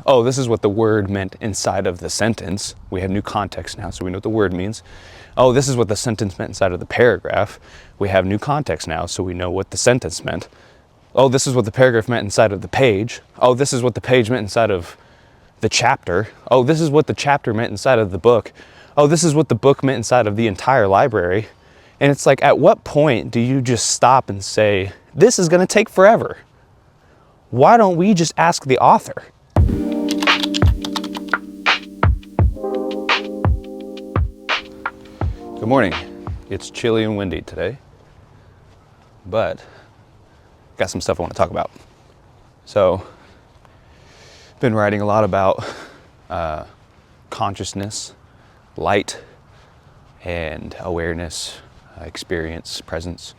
oh, this is what the word meant inside of the sentence. We have new context now, so we know what the word means. Oh, this is what the sentence meant inside of the paragraph. We have new context now, so we know what the sentence meant. Oh, this is what the paragraph meant inside of the page. Oh, this is what the page meant inside of the chapter. Oh, this is what the chapter meant inside of the book. Oh, this is what the book meant inside of the entire library. And it's like, at what point do you just stop and say, this is going to take forever? Why don't we just ask the author? Good morning. It's chilly and windy today, but got some stuff I want to talk about. So, been writing a lot about consciousness, light, and awareness, experience, presence,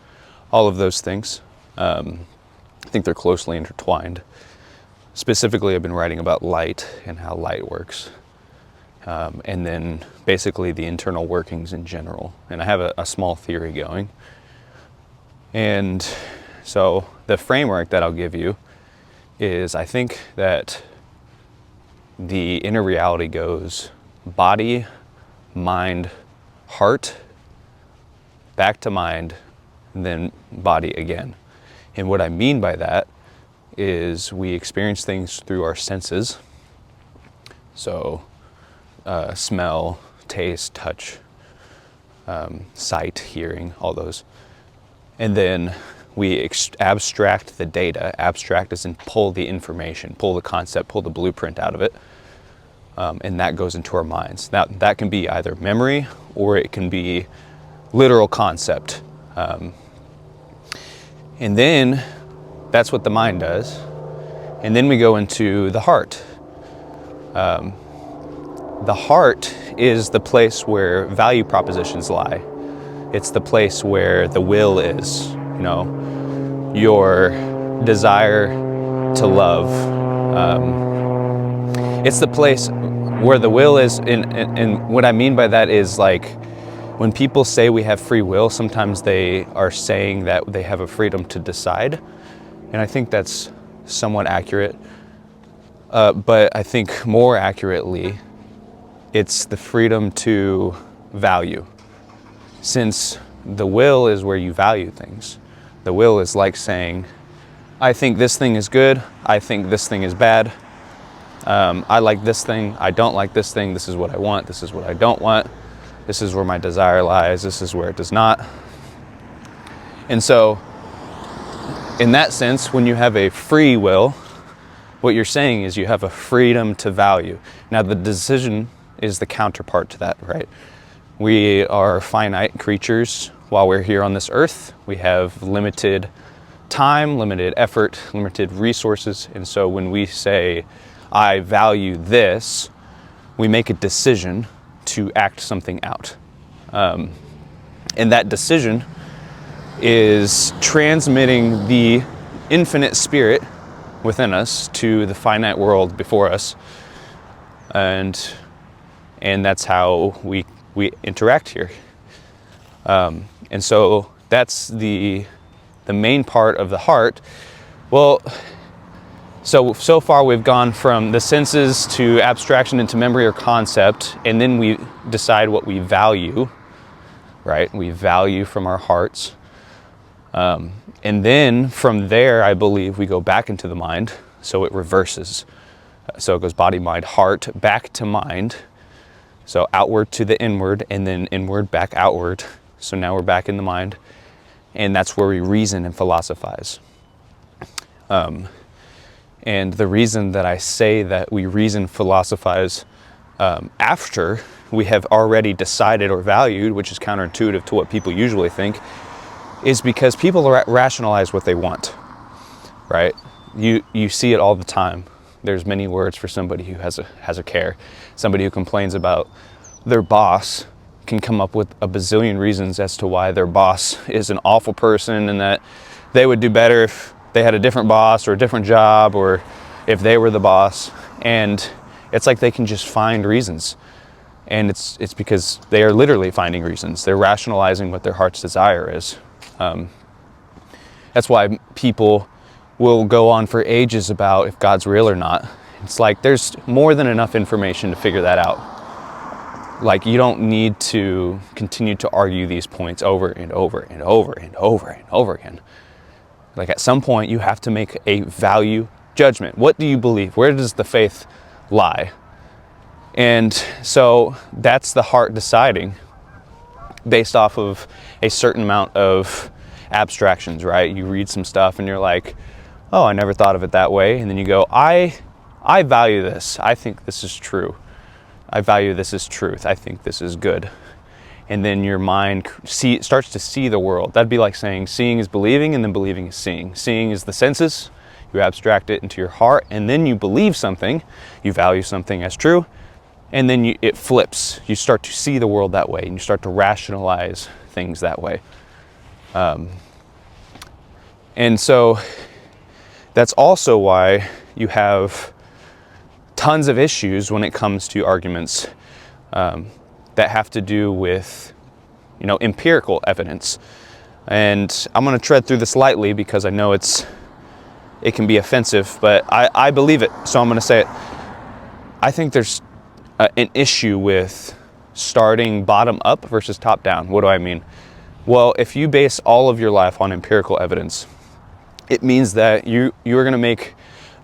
all of those things. I think they're closely intertwined. Specifically, I've been writing about light and how light works. And then basically the internal workings in general. And I have a small theory going. And so the framework that I'll give you is, I think that the inner reality goes body, mind, heart, back to mind, and then body again. And what I mean by that is we experience things through our senses. So smell, taste, touch, sight, hearing, all those. And then we abstract the data. Abstract as in pull the information, pull the concept, pull the blueprint out of it. And that goes into our minds. Now, that can be either memory or it can be literal concept. And then that's what the mind does. And then we go into the heart. The heart is the place where value propositions lie. It's the place where the will is, your desire to love. It's the place where the will is, and what I mean by that is, like, when people say we have free will, sometimes they are saying that they have a freedom to decide. And I think that's somewhat accurate. But I think more accurately, it's the freedom to value. Since the will is where you value things. The will is like saying, I think this thing is good, I think this thing is bad. I like this thing, I don't like this thing, this is what I want, this is what I don't want. This is where my desire lies, this is where it does not. And so, in that sense, when you have a free will, what you're saying is you have a freedom to value. Now, the decision is the counterpart to that, right? We are finite creatures while we're here on this earth. We have limited time, limited effort, limited resources. And so when we say, I value this, we make a decision to act something out. And that decision is transmitting the infinite spirit within us to the finite world before us. And that's how we interact here. And so that's the main part of the heart. Well, so far we've gone from the senses to abstraction into memory or concept, and then we decide what we value, right? We value from our hearts. And then from there, I believe we go back into the mind, so it reverses. So it goes body, mind, heart, back to mind. So outward to the inward, and then inward back outward. So now we're back in the mind, and that's where we reason and philosophize. And the reason that I say that we reason, philosophize after we have already decided or valued, which is counterintuitive to what people usually think, is because people rationalize what they want, right? You see it all the time. There's many words for somebody who has a care. Somebody who complains about their boss can come up with a bazillion reasons as to why their boss is an awful person and that they would do better if they had a different boss or a different job, or if they were the boss. And it's like they can just find reasons. And it's because they are literally finding reasons. They're rationalizing what their heart's desire is. That's why people will go on for ages about if God's real or not. It's like there's more than enough information to figure that out. Like, you don't need to continue to argue these points over and over and over and over and over again. Like, at some point you have to make a value judgment. What do you believe? Where does the faith lie? And so that's the heart deciding based off of a certain amount of abstractions, right? You read some stuff and you're like, oh, I never thought of it that way. And then you go, I value this. I think this is true. I value this as truth. I think this is good. And then your mind starts to see the world. That'd be like saying seeing is believing and then believing is seeing. Seeing is the senses. You abstract it into your heart and then you believe something. You value something as true. And then it flips. You start to see the world that way and you start to rationalize things that way. And so that's also why you have tons of issues when it comes to arguments that have to do with, empirical evidence. And I'm going to tread through this lightly because I know it can be offensive, but I believe it, so I'm going to say it. I think there's an issue with starting bottom up versus top down. What do I mean? Well, if you base all of your life on empirical evidence, it means that you're going to make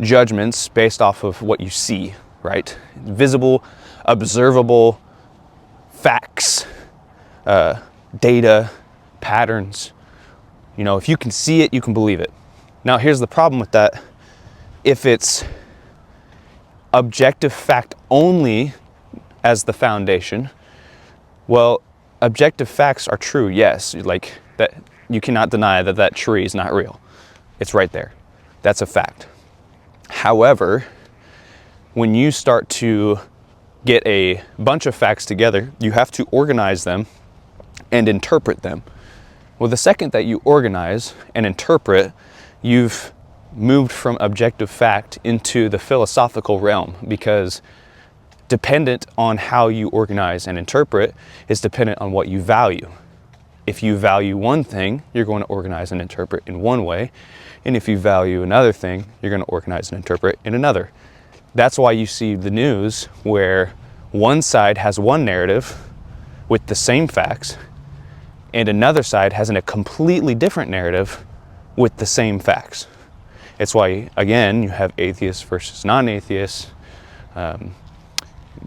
judgments based off of what you see, right? Visible, observable facts, data, patterns. If you can see it, you can believe it. Now, here's the problem with that. If it's objective fact only as the foundation, well, objective facts are true, yes. Like that, you cannot deny that tree is not real. It's right there. That's a fact. However, when you start to get a bunch of facts together, you have to organize them and interpret them. Well, the second that you organize and interpret, you've moved from objective fact into the philosophical realm, because dependent on how you organize and interpret is dependent on what you value. If you value one thing, you're going to organize and interpret in one way. And if you value another thing, you're going to organize and interpret in another. That's why you see the news where one side has one narrative with the same facts and another side has a completely different narrative with the same facts. It's why, again, you have atheists versus non-atheists,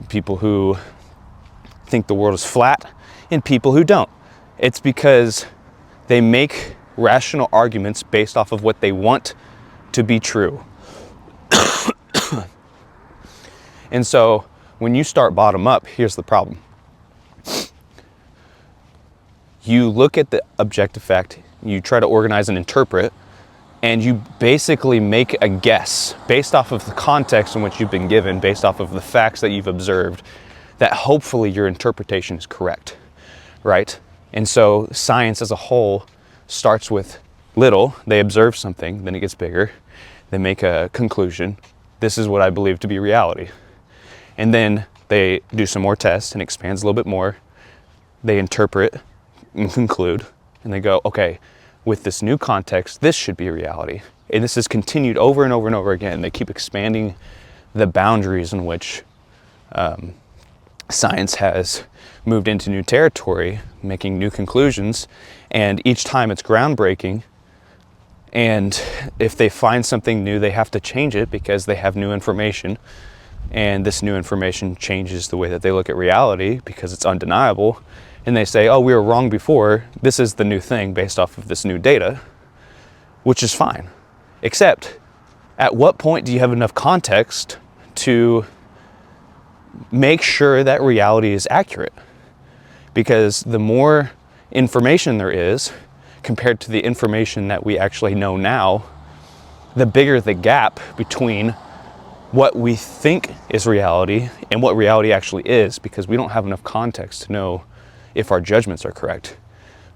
people who think the world is flat and people who don't. It's because they make rational arguments based off of what they want to be true. And so when you start bottom up, here's the problem. You look at the objective fact, you try to organize and interpret, and you basically make a guess based off of the context in which you've been given, based off of the facts that you've observed, that hopefully your interpretation is correct, right? And so science as a whole starts with little. They observe something, then it gets bigger. They make a conclusion. This is what I believe to be reality. And then they do some more tests and expands a little bit more. They interpret and conclude, and they go, okay, with this new context, this should be reality. And this is continued over and over and over again. They keep expanding the boundaries in which science has moved into new territory, making new conclusions, and each time it's groundbreaking. And if they find something new, they have to change it because they have new information. And this new information changes the way that they look at reality because it's undeniable. And they say, oh, we were wrong before. This is the new thing based off of this new data, which is fine. Except, at what point do you have enough context to make sure that reality is accurate? Because the more information there is compared to the information that we actually know now, the bigger the gap between what we think is reality and what reality actually is, because we don't have enough context to know if our judgments are correct.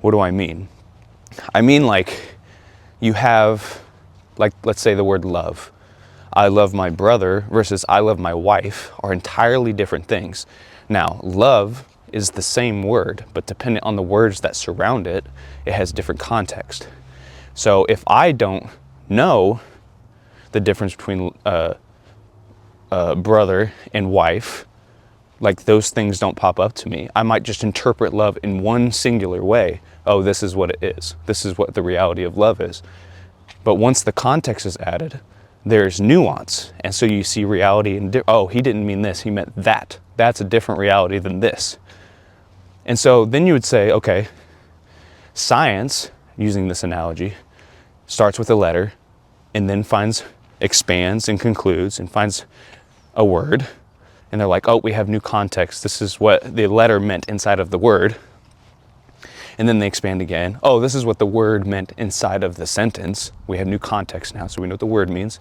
What do I mean? I mean, like, you have, like, let's say the word love. I love my brother versus I love my wife are entirely different things. Now, love is the same word, but depending on the words that surround it, it has different context. So if I don't know the difference between a brother and wife, like those things don't pop up to me. I might just interpret love in one singular way. Oh, this is what it is. This is what the reality of love is. But once the context is added, there's nuance. And so you see reality in, oh, he didn't mean this, he meant that. That's a different reality than this. And so then you would say, okay, science, using this analogy, starts with a letter and then expands and concludes and finds a word. And they're like, oh, we have new context. This is what the letter meant inside of the word. And then they expand again. Oh, this is what the word meant inside of the sentence. We have new context now, so we know what the word means.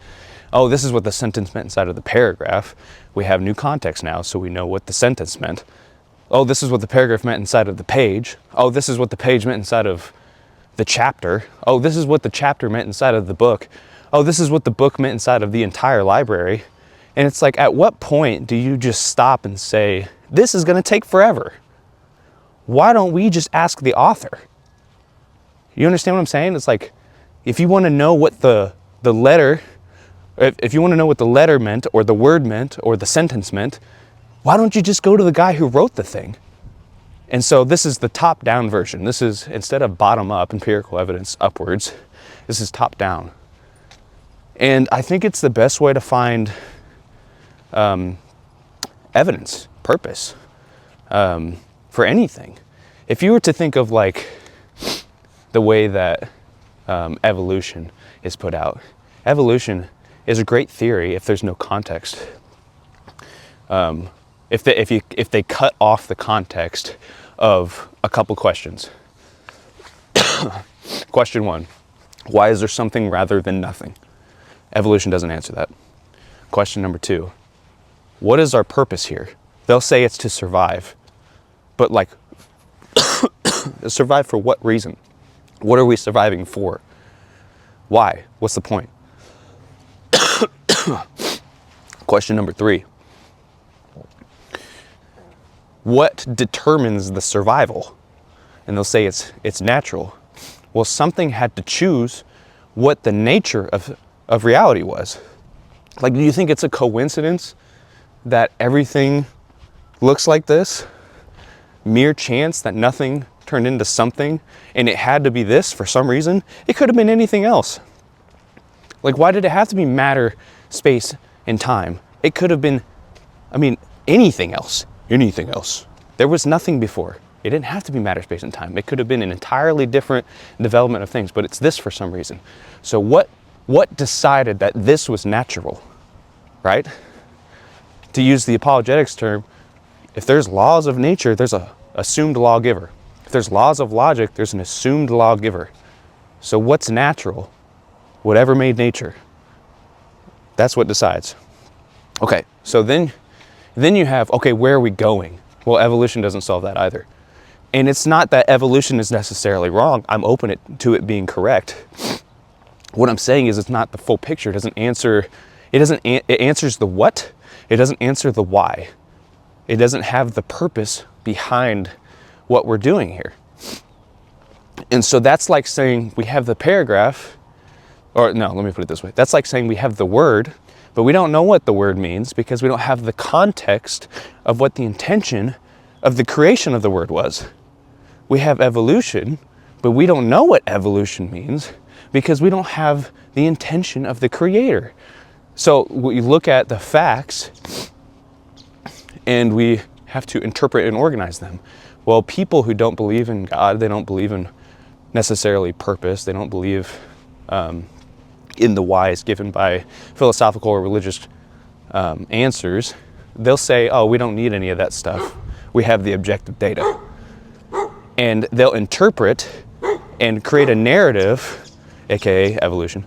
Oh, this is what the sentence meant inside of the paragraph. We have new context now, so we know what the sentence meant. Oh, this is what the paragraph meant inside of the page. Oh, this is what the page meant inside of the chapter. Oh, this is what the chapter meant inside of the book. Oh, this is what the book meant inside of the entire library. And it's like, at what point do you just stop and say, this is going to take forever? Why don't we just ask the author? You understand what I'm saying? It's like, if you want to know what the letter, if you want to know what the letter meant, or the word meant, or the sentence meant, why don't you just go to the guy who wrote the thing? And so this is the top-down version. This is, instead of bottom-up, empirical evidence upwards, this is top-down. And I think it's the best way to find evidence, purpose, for anything. If you were to think of like the way that evolution is put out, evolution is a great theory if there's no context. If they cut off the context of a couple questions. Question 1, why is there something rather than nothing? Evolution doesn't answer that. Question number 2, what is our purpose here? They'll say it's to survive, but like, survive for what reason? What are we surviving for? Why? What's the point? Question number 3, what determines the survival? And they'll say it's natural. Well, something had to choose what the nature of reality was. Like, do you think it's a coincidence that everything looks like this? Mere chance that nothing turned into something and it had to be this for some reason? It could have been anything else. Like, why did it have to be matter, space, and time? It could have been, anything else. Anything else. There was nothing before. It didn't have to be matter, space, and time. It could have been an entirely different development of things, but it's this for some reason. So what decided that this was natural, right? To use the apologetics term, if there's laws of nature, there's an assumed lawgiver. If there's laws of logic, there's an assumed lawgiver. So what's natural? Whatever made nature. That's what decides. Okay, so then you have, okay, where are we going? Well, evolution doesn't solve that either. And it's not that evolution is necessarily wrong. I'm open to it being correct. What I'm saying is it's not the full picture. It doesn't answer, it answers the what, it doesn't answer the why. It doesn't have the purpose behind what we're doing here. And so that's like saying we have the paragraph, or no, let me put it this way. That's like saying we have the word, but we don't know what the word means because we don't have the context of what the intention of the creation of the word was. We have evolution, but we don't know what evolution means because we don't have the intention of the creator. So we look at the facts and we have to interpret and organize them. Well, people who don't believe in God, they don't believe in necessarily purpose, they don't believe in the whys given by philosophical or religious answers, they'll say, oh, we don't need any of that stuff. We have the objective data. And they'll interpret and create a narrative, aka evolution,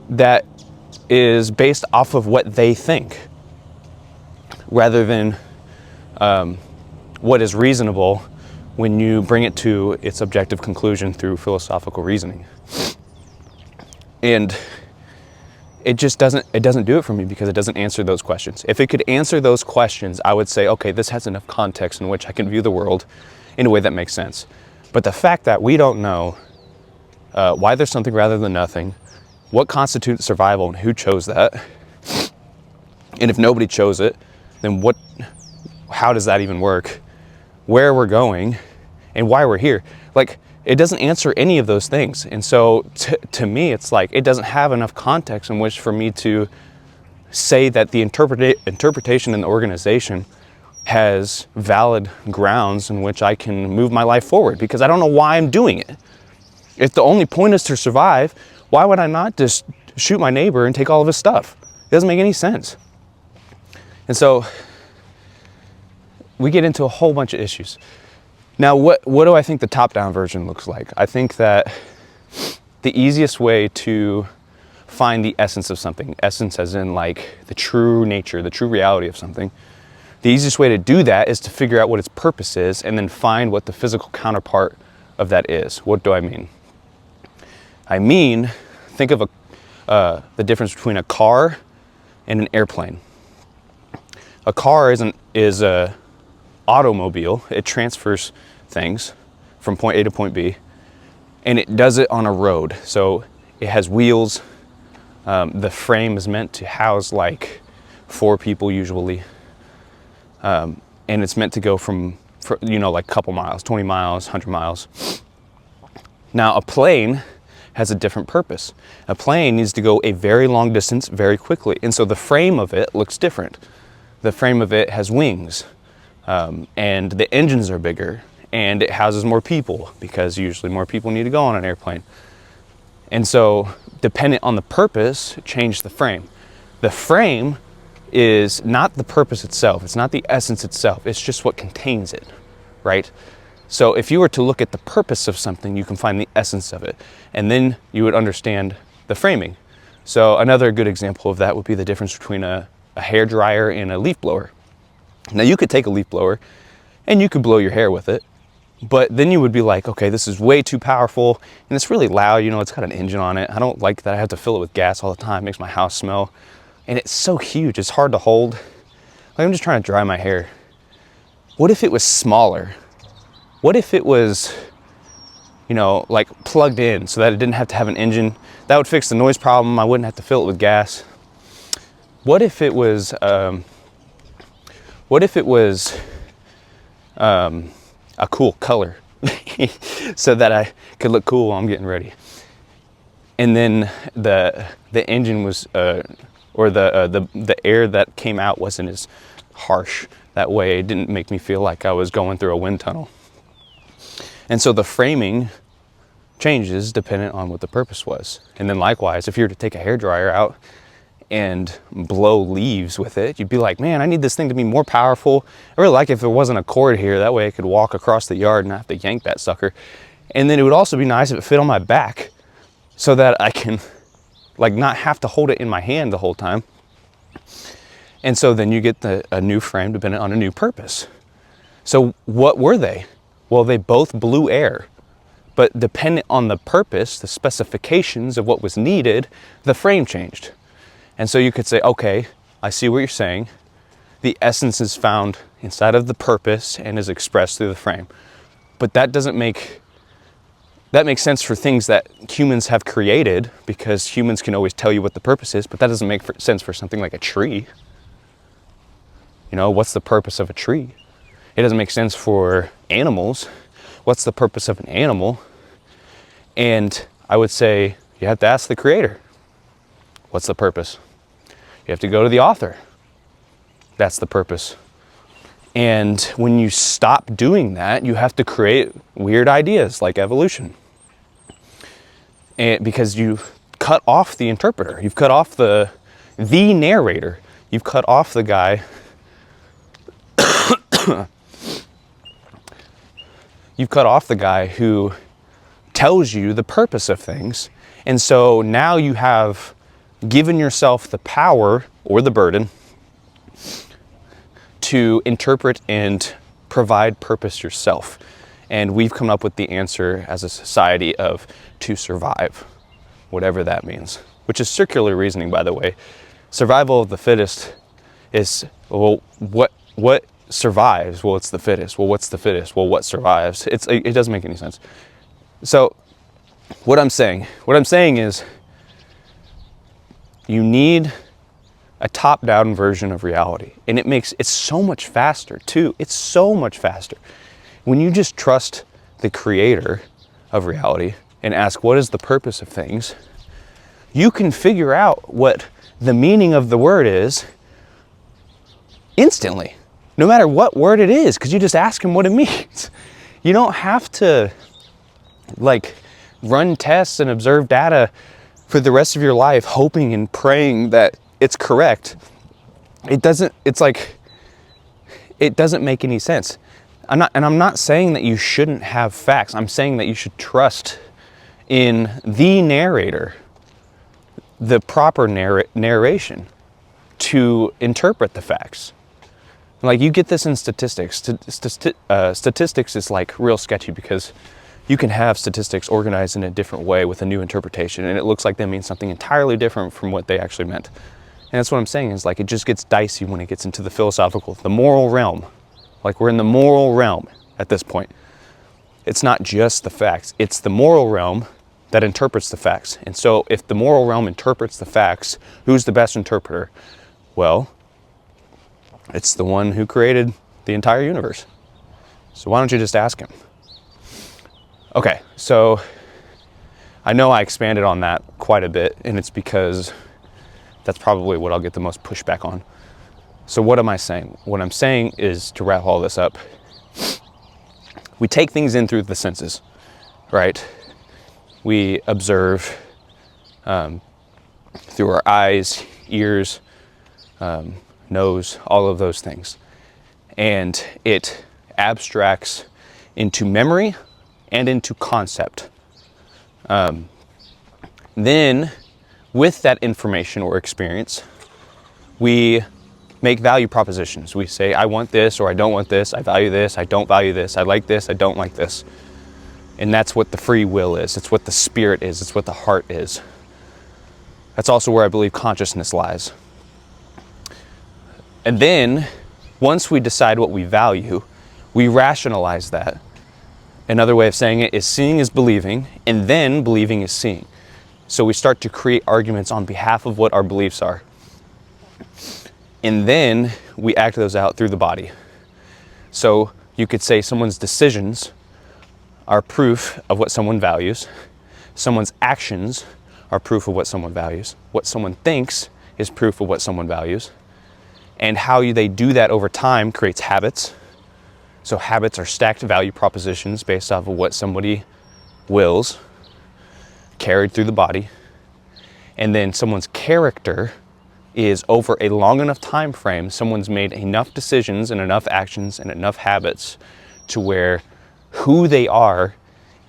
that is based off of what they think, rather than what is reasonable when you bring it to its objective conclusion through philosophical reasoning. And it just doesn't do it for me because it doesn't answer those questions. If it could answer those questions, I would say, okay, this has enough context in which I can view the world in a way that makes sense. But the fact that we don't know why there's something rather than nothing, what constitutes survival and who chose that, And if nobody chose it, then how does that even work? Where we're going and why we're here? Like, it doesn't answer any of those things. And so to me, it's like, it doesn't have enough context in which for me to say that the interpretation in the organization has valid grounds in which I can move my life forward, because I don't know why I'm doing it. If the only point is to survive, why would I not just shoot my neighbor and take all of his stuff? It doesn't make any sense. And so we get into a whole bunch of issues. Now, what do I think the top-down version looks like? I think that the easiest way to find the essence of something, essence as in like the true nature, the true reality of something, the easiest way to do that is to figure out what its purpose is and then find what the physical counterpart of that is. What do I mean? I mean, think of the difference between a car and an airplane. A car is a automobile. It transfers things from point A to point B, and it does it on a road. So it has wheels. The frame is meant to house like 4 people usually, and it's meant to go from like a couple miles, 20 miles, 100 miles. Now a plane has a different purpose. A plane needs to go a very long distance very quickly, and so the frame of it looks different. The frame of it has wings, and the engines are bigger, and it houses more people because usually more people need to go on an airplane. And so dependent on the purpose, change the frame. The frame is not the purpose itself. It's not the essence itself. It's just what contains it, right? So if you were to look at the purpose of something, you can find the essence of it, and then you would understand the framing. So another good example of that would be the difference between a hair dryer and a leaf blower. Now you could take a leaf blower and you could blow your hair with it, but then you would be like, okay, this is way too powerful and it's really loud, it's got an engine on it. I don't like that I have to fill it with gas all the time. It makes my house smell. And it's so huge, it's hard to hold. Like, I'm just trying to dry my hair. What if it was smaller? What if it was, like plugged in so that it didn't have to have an engine? That would fix the noise problem. I wouldn't have to fill it with gas. What if it was, a cool color so that I could look cool while I'm getting ready? And then the engine was, or the air that came out wasn't as harsh. That way it didn't make me feel like I was going through a wind tunnel. And so the framing changes dependent on what the purpose was. And then likewise, if you were to take a hairdryer out and blow leaves with it, you'd be like, man, I need this thing to be more powerful. I really like if there wasn't a cord here. That way I could walk across the yard and not have to yank that sucker. And then it would also be nice if it fit on my back so that I can not have to hold it in my hand the whole time. And so then you get a new frame dependent on a new purpose. So what were they? Well, they both blew air, but dependent on the purpose, the specifications of what was needed, the frame changed. And so you could say, okay, I see what you're saying. The essence is found inside of the purpose and is expressed through the frame. But that makes sense for things that humans have created, because humans can always tell you what the purpose is, but that doesn't make sense for something like a tree. What's the purpose of a tree? It doesn't make sense for animals. What's the purpose of an animal? And I would say you have to ask the creator. What's the purpose? You have to go to the author. That's the purpose. And when you stop doing that, you have to create weird ideas like evolution. And because you cut off the interpreter, you've cut off the narrator, you've cut off the guy. You've cut off the guy who tells you the purpose of things. And so now you have given yourself the power or the burden to interpret and provide purpose yourself. And we've come up with the answer as a society of to survive, whatever that means, which is circular reasoning, by the way. Survival of the fittest is, well, what survives? Well, it's the fittest. Well, what's the fittest? Well, what survives? It doesn't make any sense. So what I'm saying is you need a top-down version of reality. And it's so much faster too. It's so much faster. When you just trust the creator of reality and ask, what is the purpose of things? You can figure out what the meaning of the word is instantly, no matter what word it is, because you just ask him what it means. You don't have to like run tests and observe data for the rest of your life, hoping and praying that it's correct. It doesn't make any sense. I'm not saying that you shouldn't have facts. I'm saying that you should trust in the narrator, the proper narration to interpret the facts. Like, you get this in statistics. Statistics is like real sketchy because you can have statistics organized in a different way with a new interpretation, and it looks like they mean something entirely different from what they actually meant. And that's what I'm saying, is like, it just gets dicey when it gets into the philosophical, the moral realm. Like, we're in the moral realm at this point. It's not just the facts, it's the moral realm that interprets the facts. And so if the moral realm interprets the facts, who's the best interpreter? Well, it's the one who created the entire universe. So why don't you just ask him? Okay, so I know I expanded on that quite a bit, and it's because that's probably what I'll get the most pushback on. So what am I saying? What I'm saying is, to wrap all this up, we take things in through the senses, right? We observe through our eyes, ears, nose, all of those things. And it abstracts into memory and into concept. Then, with that information or experience, we make value propositions. We say, I want this, or I don't want this. I value this, I don't value this. I like this, I don't like this. And that's what the free will is. It's what the spirit is. It's what the heart is. That's also where I believe consciousness lies. And then, once we decide what we value, we rationalize that. Another way of saying it is, seeing is believing, and then believing is seeing. So we start to create arguments on behalf of what our beliefs are. And then we act those out through the body. So you could say someone's decisions are proof of what someone values. Someone's actions are proof of what someone values. What someone thinks is proof of what someone values. And how they do that over time creates habits. So habits are stacked value propositions based off of what somebody wills, carried through the body. And then someone's character is, over a long enough time frame, someone's made enough decisions and enough actions and enough habits to where who they are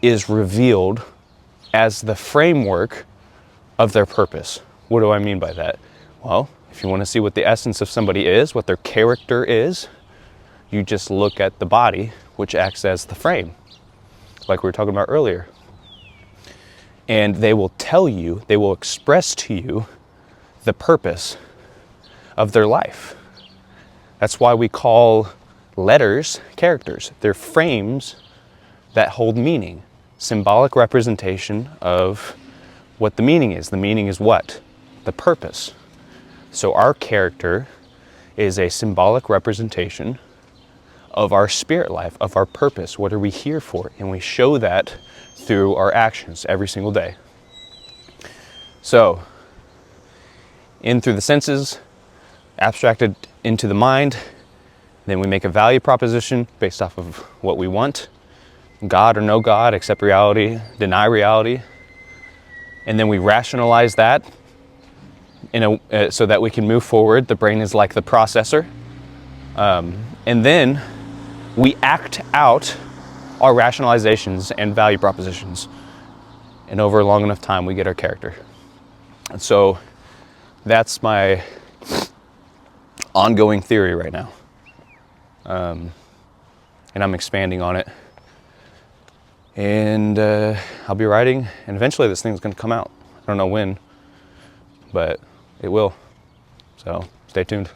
is revealed as the framework of their purpose. What do I mean by that? Well, if you want to see what the essence of somebody is, what their character is, you just look at the body, which acts as the frame, like we were talking about earlier. And they will tell you, they will express to you the purpose of their life. That's why we call letters characters. They're frames that hold meaning, symbolic representation of what the meaning is. The meaning is what? The purpose. So our character is a symbolic representation of our spirit life, of our purpose. What are we here for? And we show that through our actions every single day. So, in through the senses, abstracted into the mind, then we make a value proposition based off of what we want. God or no God, accept reality, deny reality. And then we rationalize that so that we can move forward. The brain is like the processor. And then we act out our rationalizations and value propositions. And over a long enough time, we get our character. And so that's my ongoing theory right now. And I'm expanding on it. And I'll be writing, and eventually this thing's going to come out. I don't know when, but it will. So stay tuned.